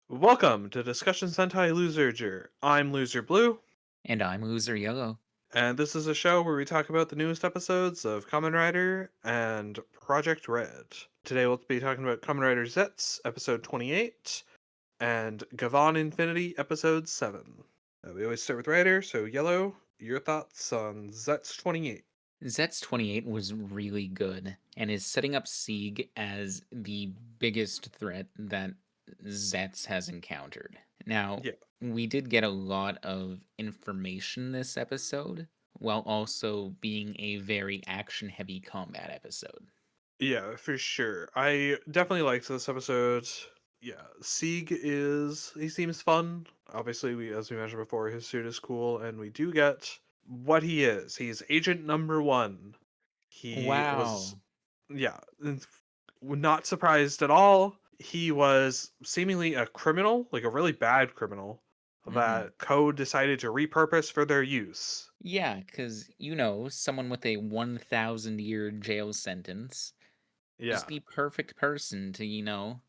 Welcome to Discussion Sentai Loserger. I'm Loser Blue, And I'm Loser Yellow. and this is a show where we talk about the newest episodes of Kamen Rider and Project Red. Today we'll be talking about Kamen Rider Zeztz, episode 28, and Gavan Infinity, episode 7. We always start with Rider, so Yellow, your thoughts on Zeztz 28? Zets 28 was really good and is setting up Seig as the biggest threat that Zets has encountered. Now, Yeah, we did get a lot of information this episode, while also being a very action heavy combat episode. yeah, for sure. I definitely liked this episode. Yeah, he seems fun. Obviously, as we mentioned before, his suit is cool, and we do get what he is. He's Agent Number One. He was, Wow. yeah, not surprised at all. He was seemingly a criminal, like a really bad criminal, Hmm. that Code decided to repurpose for their use. Yeah, because, someone with a 1,000-year jail sentence. Just Yeah, the perfect person to,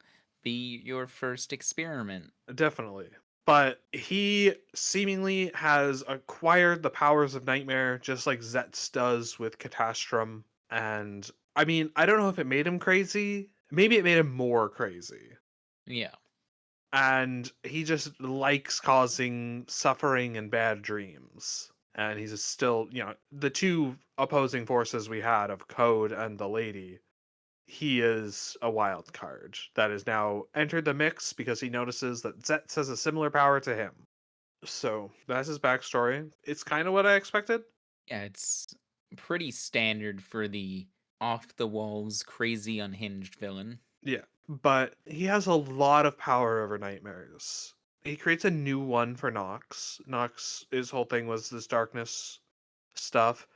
be your first experiment. definitely. But he seemingly has acquired the powers of Nightmare just like Zetz does with Catastrum. And I mean, I don't know if it made him crazy. Maybe it made him more crazy. Yeah. And he just likes causing suffering and bad dreams. And he's still, the two opposing forces we had of Code and the Lady, he is a wild card that has now entered the mix because he notices that Zetz has a similar power to him. So that's his backstory. It's kind of what I expected. Yeah, it's pretty standard for the off the walls, crazy, unhinged villain. Yeah. But he has a lot of power over nightmares. He creates a new one for Nox. Nox, his whole thing was this darkness stuff.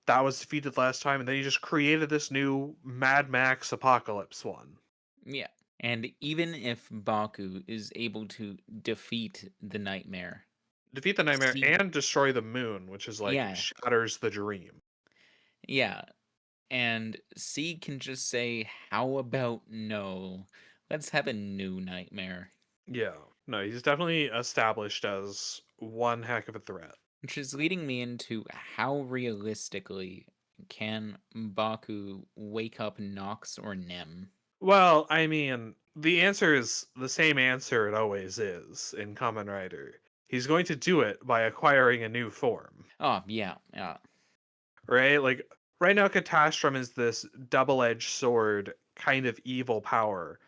That was defeated last time, and then he just created this new Mad Max Apocalypse one. Yeah. And even if Baku is able to defeat the nightmare, Defeat the nightmare see, and destroy the moon, which is like yeah, shatters the dream. yeah. And C can just say, how about no? Let's have a new nightmare. Yeah. No, he's definitely established as one heck of a threat. Which is leading me into how realistically can Baku wake up Nox or Nem? Well, I mean, the answer is the same answer it always is in Kamen Rider. He's going to do it by acquiring a new form, Oh, yeah, yeah, right? Like, right now, Catastrum is this double edged sword kind of evil power.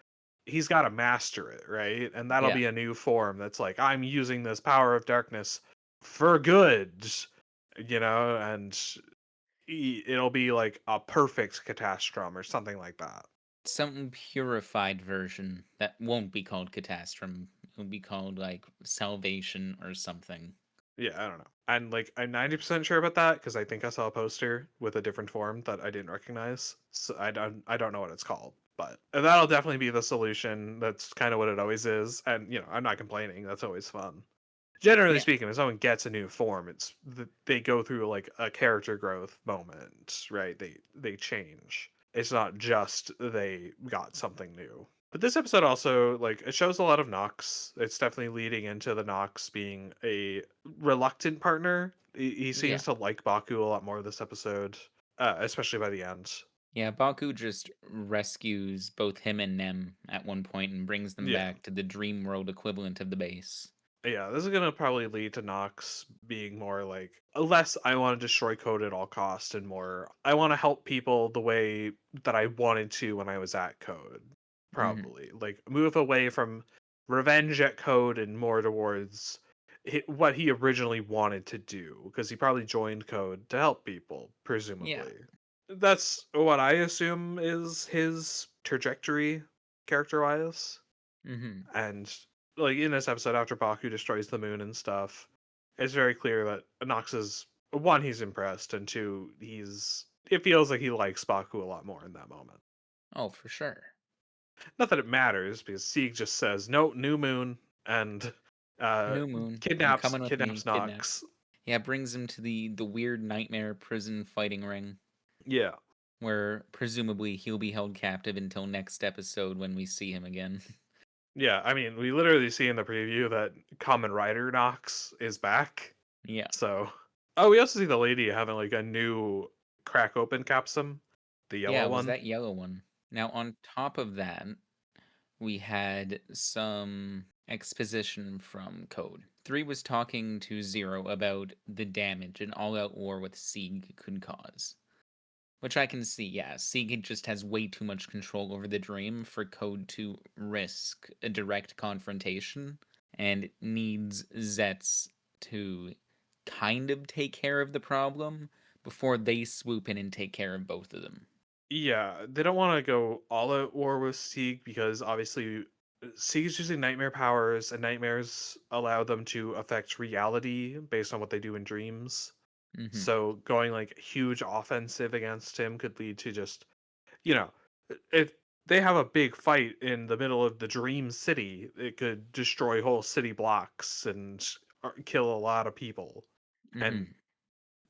He's got to master it, right? And that'll yeah, be a new form that's like, I'm using this power of darkness for good, and it'll be like a perfect Catastrum or something like that. some purified version that won't be called Catastrum. It'll be called like Salvation or something. Yeah, I don't know. And like I'm 90% sure about that because I think I saw a poster with a different form that I didn't recognize. So I don't know what it's called, but that'll definitely be the solution. That's kind of what it always is. And I'm not complaining. That's always fun. Generally Yeah, speaking, when someone gets a new form, they go through like a character growth moment, right? They change. It's not just they got something new. But this episode also like it shows a lot of Nox. It's definitely leading into the Nox being a reluctant partner. He yeah, seems to like Baku a lot more this episode, especially by the end. yeah. Baku just rescues both him and Nem at one point and brings them Yeah. back to the dream world equivalent of the base. Yeah, this is gonna probably lead to Nox being more like less I want to destroy code at all cost and more I want to help people the way that I wanted to when I was at code. Hmm. Probably. Like move away from revenge at code and more towards what he originally wanted to do because he probably joined code to help people, Yeah. presumably. That's what I assume is his trajectory character-wise. Hmm. And like in this episode, after Baku destroys the moon and stuff, it's very clear that Nox is one, he's impressed, and two, it feels like he likes Baku a lot more in that moment. Oh, for sure. Not that it matters, because Seig just says, no, new moon, and uh New moon. You're kidnaps coming with me. kidnaps Kidnap. Nox. Yeah, brings him to the weird nightmare prison fighting ring, Yeah. where presumably he'll be held captive until next episode when we see him again. Yeah, I mean, we literally see in the preview that Kamen Rider Nox is back. Yeah. So, oh, we also see the lady having like a new crack open capsum, the Yeah, yellow it was one. that yellow one. Now, on top of that, we had some exposition from Code. 3 was talking to Zero about the damage an all out war with Seig could cause. Which I can see, yeah. Seig just has way too much control over the dream for Code to risk a direct confrontation, and needs Zeztz to kind of take care of the problem before they swoop in and take care of both of them. Yeah, they don't want to go all out war with Sieg because obviously Sieg's using nightmare powers, and nightmares allow them to affect reality based on what they do in dreams. Hmm. So going like huge offensive against him could lead to just, you know, if they have a big fight in the middle of the dream city, it could destroy whole city blocks and kill a lot of people. And Hmm.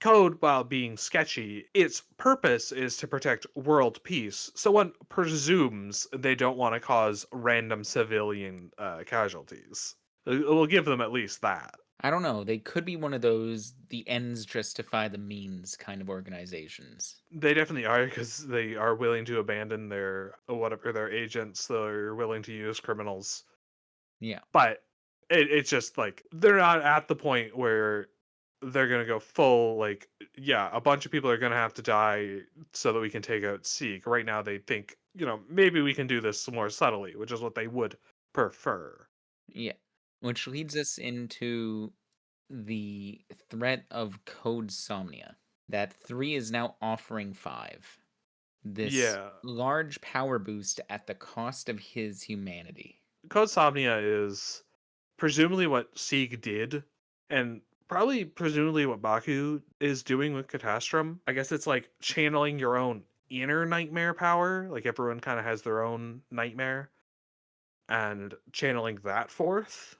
Code, while being sketchy, its purpose is to protect world peace. So one presumes they don't want to cause random civilian casualties. We'll give them at least that. I don't know. They could be one of those the ends justify the means kind of organizations. They definitely are because they are willing to abandon their whatever their agents. They're willing to use criminals, Yeah. but it's just like they're not at the point where they're gonna go full like yeah, a bunch of people are gonna have to die so that we can take out Seek. Right now they think, maybe we can do this more subtly, which is what they would prefer. Yeah. Which leads us into the threat of Code Somnia. That 3 is now offering 5. This Yeah. large power boost at the cost of his humanity. Code Somnia is presumably what Sieg did, and probably presumably what Baku is doing with Catastrum. I guess it's like channeling your own inner nightmare power. Like everyone kind of has their own nightmare and channeling that forth.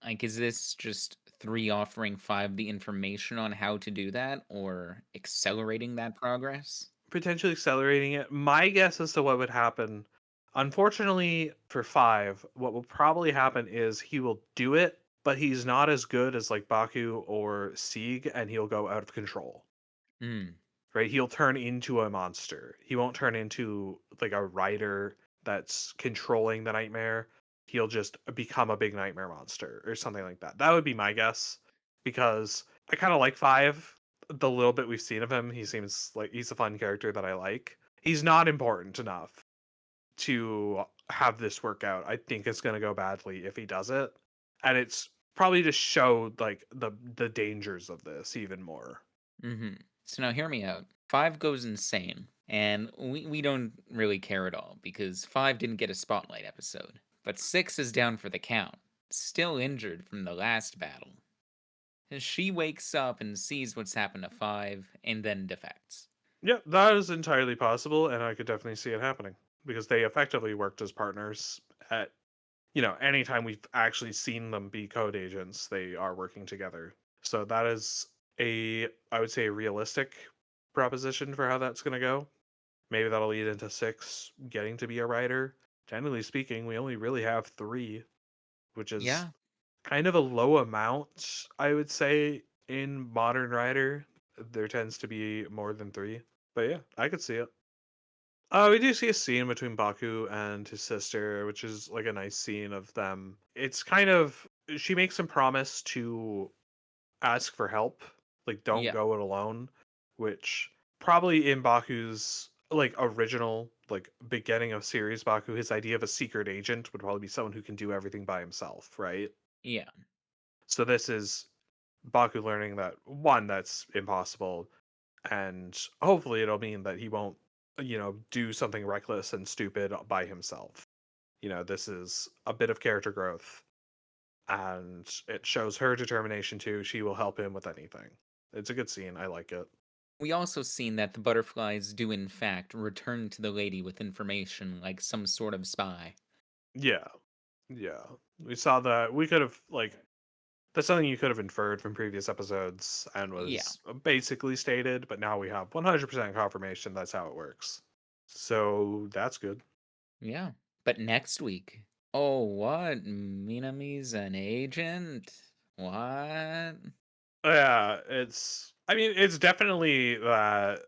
Like, is this just 3 offering 5 the information on how to do that or accelerating that progress? Potentially accelerating it. My guess as to what would happen, unfortunately for five, what will probably happen is he will do it, but he's not as good as like Baku or Sieg, and he'll go out of control. Mm, Right? He'll turn into a monster. He won't turn into like a rider that's controlling the nightmare. He'll just become a big nightmare monster or something like that. That would be my guess because I kind of like Five. The little bit we've seen of him, he seems like he's a fun character that I like. He's not important enough to have this work out. I think it's going to go badly if he does it. And it's probably to show like the dangers of this even more. mhm. So now hear me out. 5 goes insane, and we don't really care at all because 5 didn't get a spotlight episode. But 6 is down for the count, still injured from the last battle. She wakes up and sees what's happened to 5 and then defects. Yeah, that is entirely possible, and I could definitely see it happening because they effectively worked as partners at, anytime we've actually seen them be code agents, they are working together. So that is I would say, a realistic proposition for how that's going to go. Maybe that'll lead into six getting to be a writer. Generally speaking, we only really have three, which is Yeah, kind of a low amount, I would say, in modern writer. There tends to be more than three. But yeah, I could see it. We do see a scene between Baku and his sister, which is like a nice scene of them. It's kind of she makes him promise to ask for help, like don't yeah, go it alone, which probably in Baku's like original like beginning of series Baku, his idea of a secret agent would probably be someone who can do everything by himself, right? yeah. So this is Baku learning that one, that's impossible, and hopefully it'll mean that he won't, do something reckless and stupid by himself. This is a bit of character growth, and it shows her determination too. She will help him with anything. It's a good scene. I like it. We also seen that the butterflies do in fact return to the lady with information like some sort of spy. Yeah, yeah. We saw that. We could have like that's something you could have inferred from previous episodes and Yeah, was basically stated, but now we have 100% confirmation that's how it works. So that's good. yeah. But next week, Oh, what? Minami's an agent? What? Yeah, I mean, it's definitely that.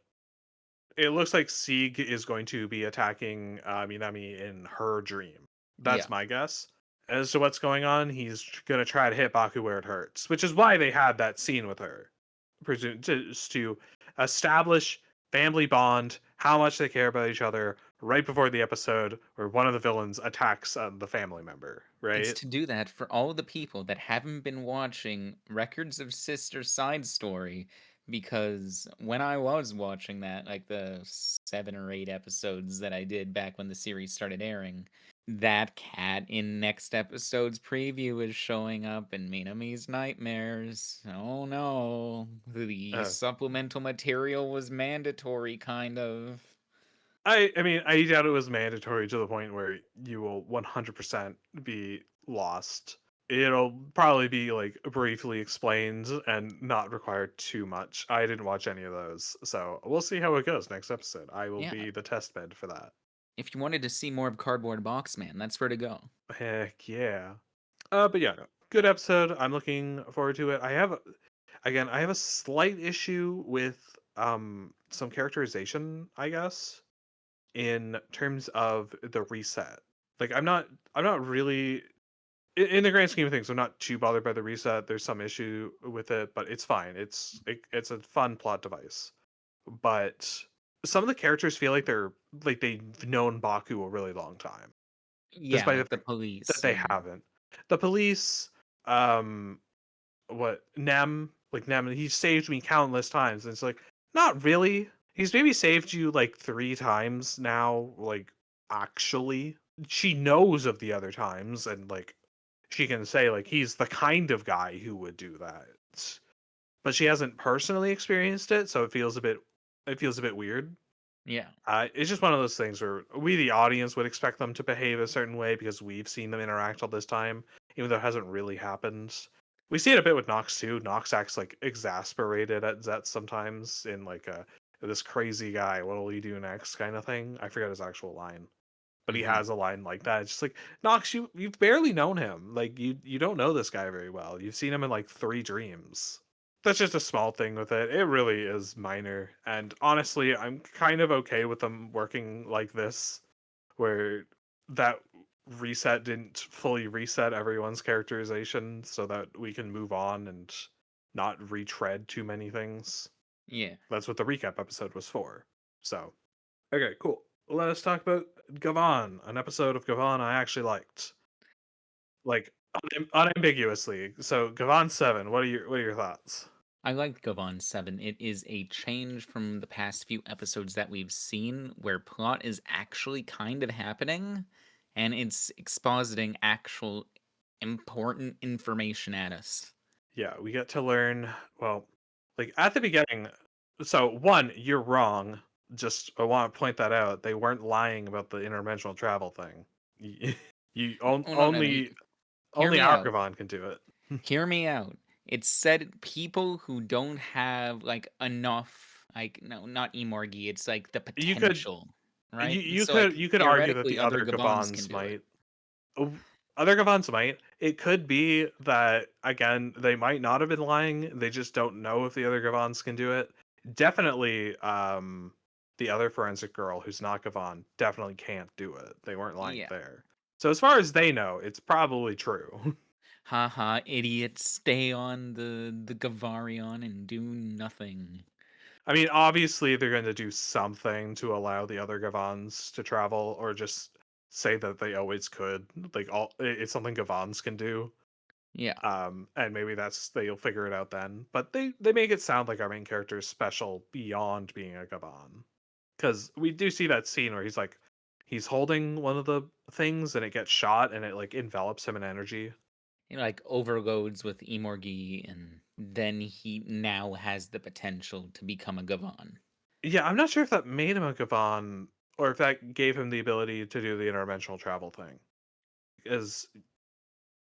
It looks like Seig is going to be attacking Minami in her dream. That's Yeah. my guess. As to what's going on, he's going to try to hit Baku where it hurts, which is why they had that scene with her. Just to establish family bond, how much they care about each other, right before the episode where one of the villains attacks the family member, It's right? to do that for all the people that haven't been watching Records of Sister Side Story, because when I was watching that, like the 7 or 8 episodes that I did back when the series started airing, that cat in next episode's preview is showing up in Minami's nightmares. Oh no. The Uh, supplemental material was mandatory, kind of. I mean, I doubt it was mandatory to the point where you will 100% be lost. It'll probably be like briefly explained and not require too much. I didn't watch any of those, so we'll see how it goes next episode. I will Yeah. be the test bed for that. If you wanted to see more of Cardboard Box Man, that's where to go. Heck yeah. But yeah, no, good episode. I'm looking forward to it. I have a slight issue with some characterization, I guess, in terms of the reset. Like I'm not really in the grand scheme of things, I'm not too bothered by the reset. There's some issue with it, but it's fine. It's a fun plot device. But some of the characters feel like they've known Baku a really long time, Yeah, despite the like the fact that police they and haven't. The police, um, what Nem, he saved me countless times, and it's like not really. He's maybe saved you like 3 times now. Like actually, she knows of the other times, and like she can say like he's the kind of guy who would do that, but she hasn't personally experienced it, so it feels a bit weird. yeah. It's just one of those things where we, the audience, would expect them to behave a certain way because we've seen them interact all this time, even though it hasn't really happened. We see it a bit with Nox too. Nox acts like exasperated at Zet sometimes in like a this crazy guy. What will you do next? Kind of thing. I forget his actual line, but he Mhm. has a line like that. It's just like Nox, you've barely known him. Like you don't know this guy very well. You've seen him in like 3 dreams. That's just a small thing with it. It really is minor. And honestly, I'm kind of okay with them working like this, where that reset didn't fully reset everyone's characterization so that we can move on and not retread too many things. Yeah. That's what the recap episode was for. So, okay, cool. Let us talk about Gavan, an episode of Gavan I actually liked. Like unambiguously. So Gavan 7, what are your thoughts? I like Gavon 7. It is a change from the past few episodes that we've seen where plot is actually kind of happening and it's expositing actual important information at us. Yeah, we get to learn, well, like at the beginning. So one, you're wrong. Just I want to point that out. They weren't lying about the interdimensional travel thing. You, Oh, no, no, no. only Hear only me our out. Gavan can do it. Hear me out. It said people who don't have like enough, like, no, not Emorgi, it's like the You could potential, right? So you like could argue that theoretically the other other Gavons can Gavans do it. might. Oh, other Gavans might. It could be that again they might not have been lying. They just don't know if the other Gavans can do it. Definitely, the other forensic girl who's not Gavan definitely can't do it. They weren't lying Yeah. there. So as far as they know, it's probably true. Haha, idiots, stay on the Gavarion and do nothing. I mean, obviously they're going to do something to allow the other Gavans to travel, or just say that they always could. Like it's something Gavans can do. Yeah. And maybe that's they'll figure it out then. But they make it sound like our main character is special beyond being a Gaban, because we do see that scene where he's holding one of the things and it gets shot and it like envelops him in energy. He like overloads with Emorgi and then he now has the potential to become a Gavan. Yeah, I'm not sure if that made him a Gaban or if that gave him the ability to do the interdimensional travel thing. Because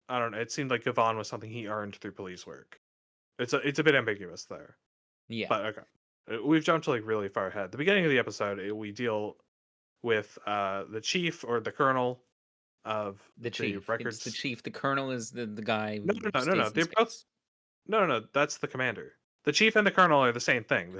I don't know, it seemed like Gavan was something he earned through police work. It's a bit ambiguous there. Yeah. But okay. We've jumped like really far ahead. The beginning of the episode, we deal with the chief or the colonel of The the chief. It's the records. chief. The colonel is the guy No, who no, no, no, no. stays in They're both space. no. That's the commander. The chief and the colonel are the same thing.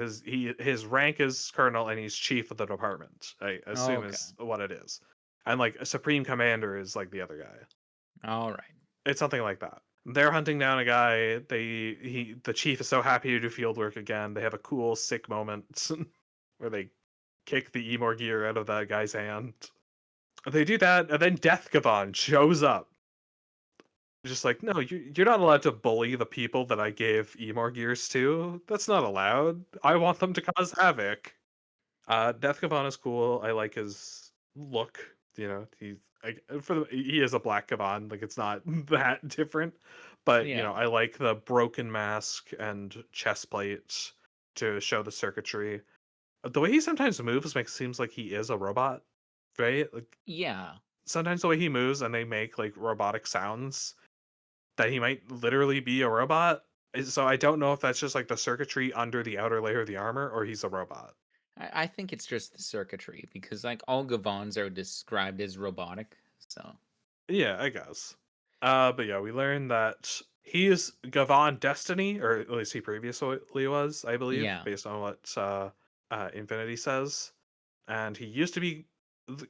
His rank is colonel, and he's chief of the department. I Oh, assume okay. is what it is. And like a supreme commander is like the other guy. All right. It's something like that. They're hunting down a guy. The chief is so happy to do field work again. They have a cool sick moment where they kick the Emor gear out of that guy's hand. They do that, and then Death Gavan shows up. Just like, no, you're not allowed to bully the people that I gave Emor gears to. That's not allowed. I want them to cause havoc. Death Gavan is cool. I like his look. You know, he's like he is a black Gavan. Like it's not that different, but Yeah. I like the broken mask and chest plates to show the circuitry. The way he sometimes moves makes it seems like he is a robot, right? Like Yeah. sometimes the way he moves and they make like robotic sounds that he might literally be a robot. So I don't know if that's just like the circuitry under the outer layer of the armor or he's a robot. I think it's just the circuitry because like all Gavans are described as robotic. So Yeah, I guess. But yeah, we learned that he is Gavan Destiny, or at least he previously was, I believe, yeah. based on what Infinity says. And he used to be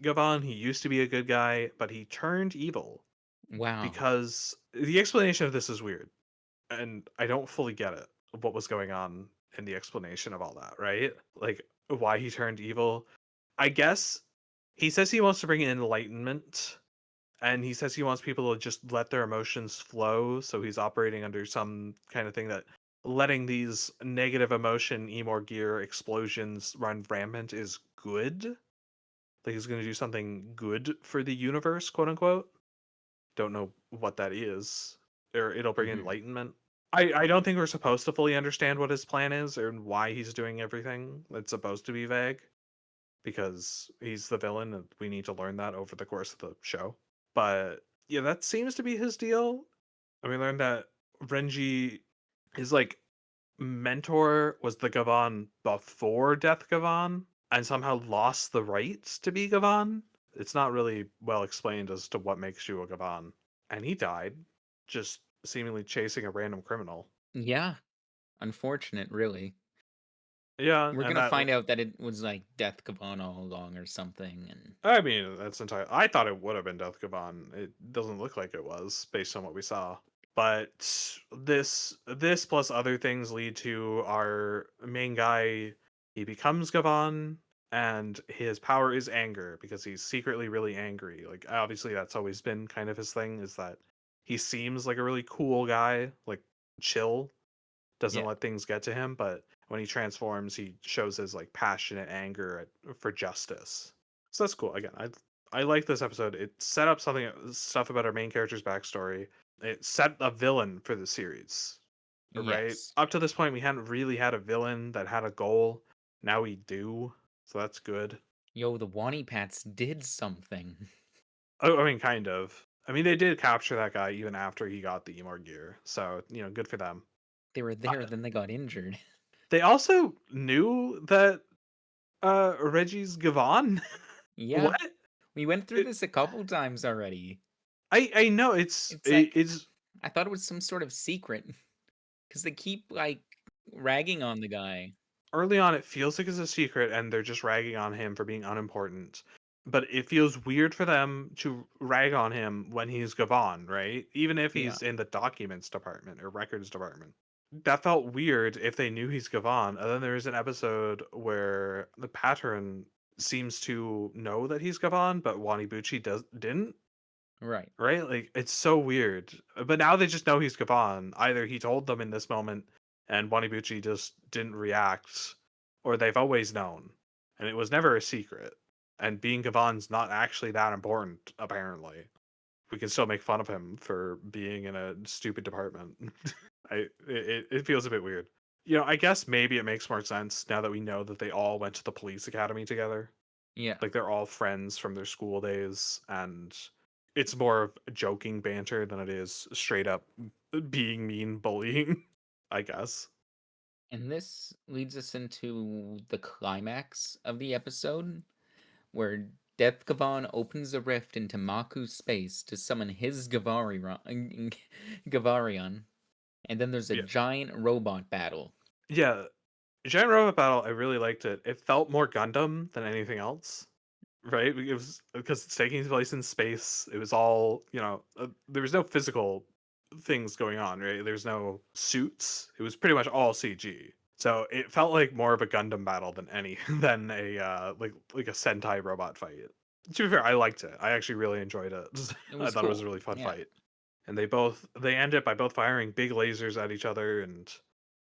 Gavan. He used to be a good guy, but he turned evil Wow. because the explanation of this is weird, and I don't fully get it. What was going on in the explanation of all that, right? Like why he turned evil. I guess he says he wants to bring in enlightenment, and he says he wants people to just let their emotions flow, so he's operating under some kind of thing that letting these negative emotion Emor gear explosions run rampant is good. Like he's going to do something good for the universe, quote unquote. Don't know what that is. Or it'll bring Hmm. enlightenment. I don't think we're supposed to fully understand what his plan is and why he's doing everything. It's supposed to be vague because he's the villain and we need to learn that over the course of the show. But yeah, that seems to be his deal. And we learned that Renji, his like mentor, was the Gavan before Death Gavan and somehow lost the rights to be Gavan. It's not really well explained as to what makes you a Gavan. And he died, just seemingly chasing a random criminal. Yeah. Unfortunate, really. Yeah, We're and gonna that find out that it was like Death Gavan all along or something, and I mean, that's entire. I thought it would have been Death Gavan. It doesn't look like it was based on what we saw. But this plus other things lead to our main guy. He becomes Gavan, and his power is anger because he's secretly really angry. Like obviously, that's always been kind of his thing. Is that he seems like a really cool guy, like chill, doesn't yeah. let things get to him, but when he transforms, he shows his like passionate anger for justice. So that's cool. Again, I like this episode. It set up stuff about our main character's backstory. It set a villain for the series, right? Yes. Up to this point, we hadn't really had a villain that had a goal. Now we do, so that's good. Yo, the Wani Pats did something. Oh, I mean, kind of. I mean, they did capture that guy even after he got the Emor gear, so good for them. They were Uh, there, then they got injured. they also knew that Reggie's Gavan? Yeah. What? We went through It, this a couple times already. I know It's like it's I thought it was some sort of secret because they keep like ragging on the guy. early on it feels like it's a secret and they're just ragging on him for being unimportant. But it feels weird for them to rag on him when he's Gavan, right? Even if Yeah. he's in the documents department or records department. That felt weird if they knew he's Gavan. And then there's an episode where the pattern seems to know that he's Gavan, but Wanibuchi didn't. Right. Right? Like it's so weird. But now they just know he's Gavan. Either he told them in this moment and Wanibuchi just didn't react, or they've always known. And it was never a secret. And being Gavan's not actually that important, apparently. We can still make fun of him for being in a stupid department. It feels a bit weird. I guess maybe it makes more sense now that we know that they all went to the police academy together. Yeah. Like they're all friends from their school days, and it's more of joking banter than it is straight up being mean bullying, I guess. And this leads us into the climax of the episode where Death Gavan opens a rift into Maku's space to summon his Gavarion, and then there's a Yeah. giant robot battle. Yeah. Giant Robot Battle, I really liked it. It felt more Gundam than anything else, right? It was because it's taking place in space. It was all, there was no physical things going on, right? There's no suits. It was pretty much all CG. So it felt like more of a Gundam battle than any than a like a Sentai robot fight. To be fair, I liked it. I actually really enjoyed it. It I was thought it was a cool. really fun Yeah. fight. And they end it by both firing big lasers at each other, and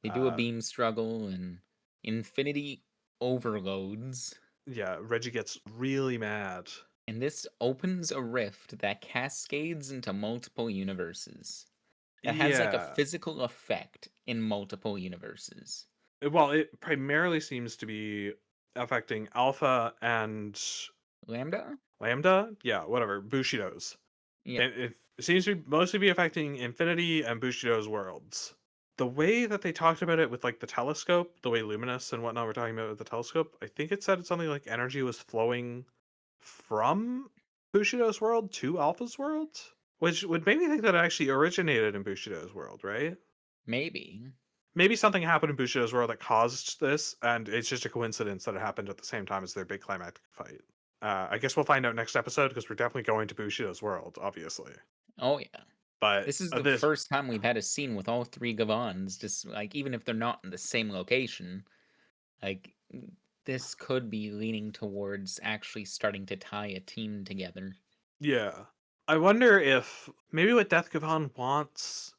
They do a uh beam struggle and infinity overloads. yeah, Reggie gets really mad. And this opens a rift that cascades into multiple universes. That has like a Yeah. physical effect in multiple universes. Well, it primarily seems to be affecting Alpha and Lambda? Lambda. Yeah, whatever. Bushido's. Yeah. It seems to mostly be affecting Infinity and Bushido's worlds. The way that they talked about it with like the telescope, the way Luminous and whatnot were talking about with the telescope, I think it said something like energy was flowing from Bushido's world to Alpha's world, which would make me think that it actually originated in Bushido's world, right? Maybe. Maybe something happened in Bushido's world that caused this, and it's just a coincidence that it happened at the same time as their big climactic fight. I guess we'll find out next episode because we're definitely going to Bushido's world, obviously. Oh yeah. But This is the this, first time we've had a scene with all three Gavans, just like even if they're not in the same location, like this could be leaning towards actually starting to tie a team together. yeah, I wonder if maybe what Death Gavan wants,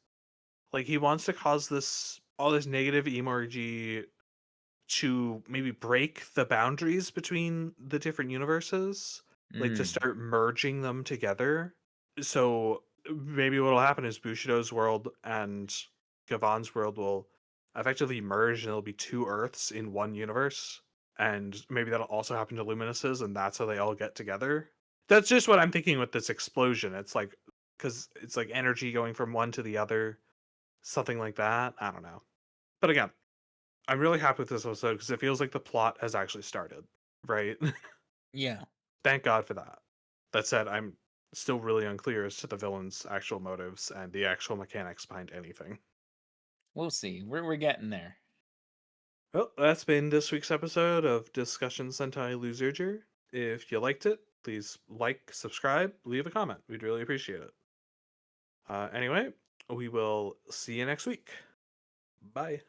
like he wants to cause this all this negative emoji to maybe break the boundaries between the different universes, like to Mm, start merging them together. So maybe what'll happen is Bushido's world and Gavan's world will effectively merge and there'll be two Earths in one universe. And maybe that'll also happen to Luminous's, and that's how they all get together. That's just what I'm thinking with this explosion. It's like, because it's like energy going from one to the other, something like that. I don't know. But again, I'm really happy with this episode because it feels like the plot has actually started, right? yeah. Thank God for that. That said, I'm still really unclear as to the villain's actual motives and the actual mechanics behind anything. We'll see. We're getting there. Well, that's been this week's episode of Discussion Sentai Loserger. If you liked it, please like, subscribe, leave a comment. We'd really appreciate it. Anyway, we will see you next week. Bye.